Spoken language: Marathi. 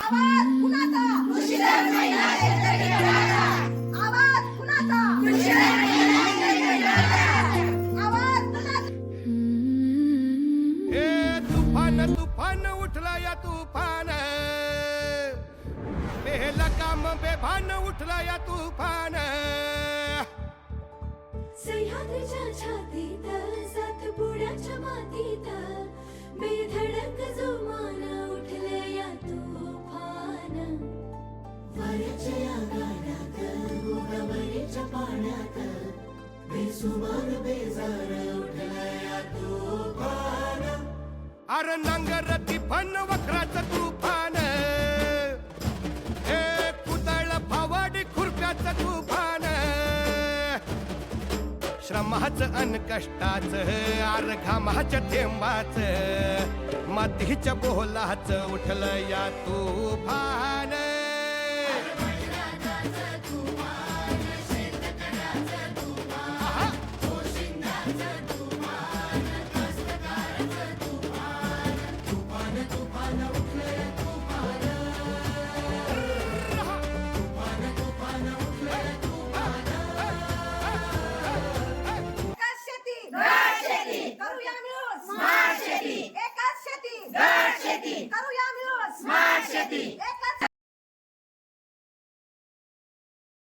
आवाज कुणाचा? मुर्शिदाबाद महिला शेतकरी गटाचा. आवाज कुणाचा? मुर्शिदाबाद महिला शेतकरी गटाचा. आवाज कुणाचा? हे तुफान तुफान उठला या तुफान, बेला काम बेभान उठला या तुफान. सह्याद्रीच्या छातीत सातपुड्याच्या मातीत बेधडक जोमान उठले या तुफान. वाऱ्याच्या या गाण्यात गोदावरीच्या पाण्यात बेसुमार बेजार उठले या तुफान. अरे नांगरती फन वक्राचं तुफान, हे कुदळ फावाडी खुरप्याचं तुफान. श्रमाचं अन कष्टाचं आर घामाच्या थेंबाचं मातीच्या बोलाचं उठलं या तुफान.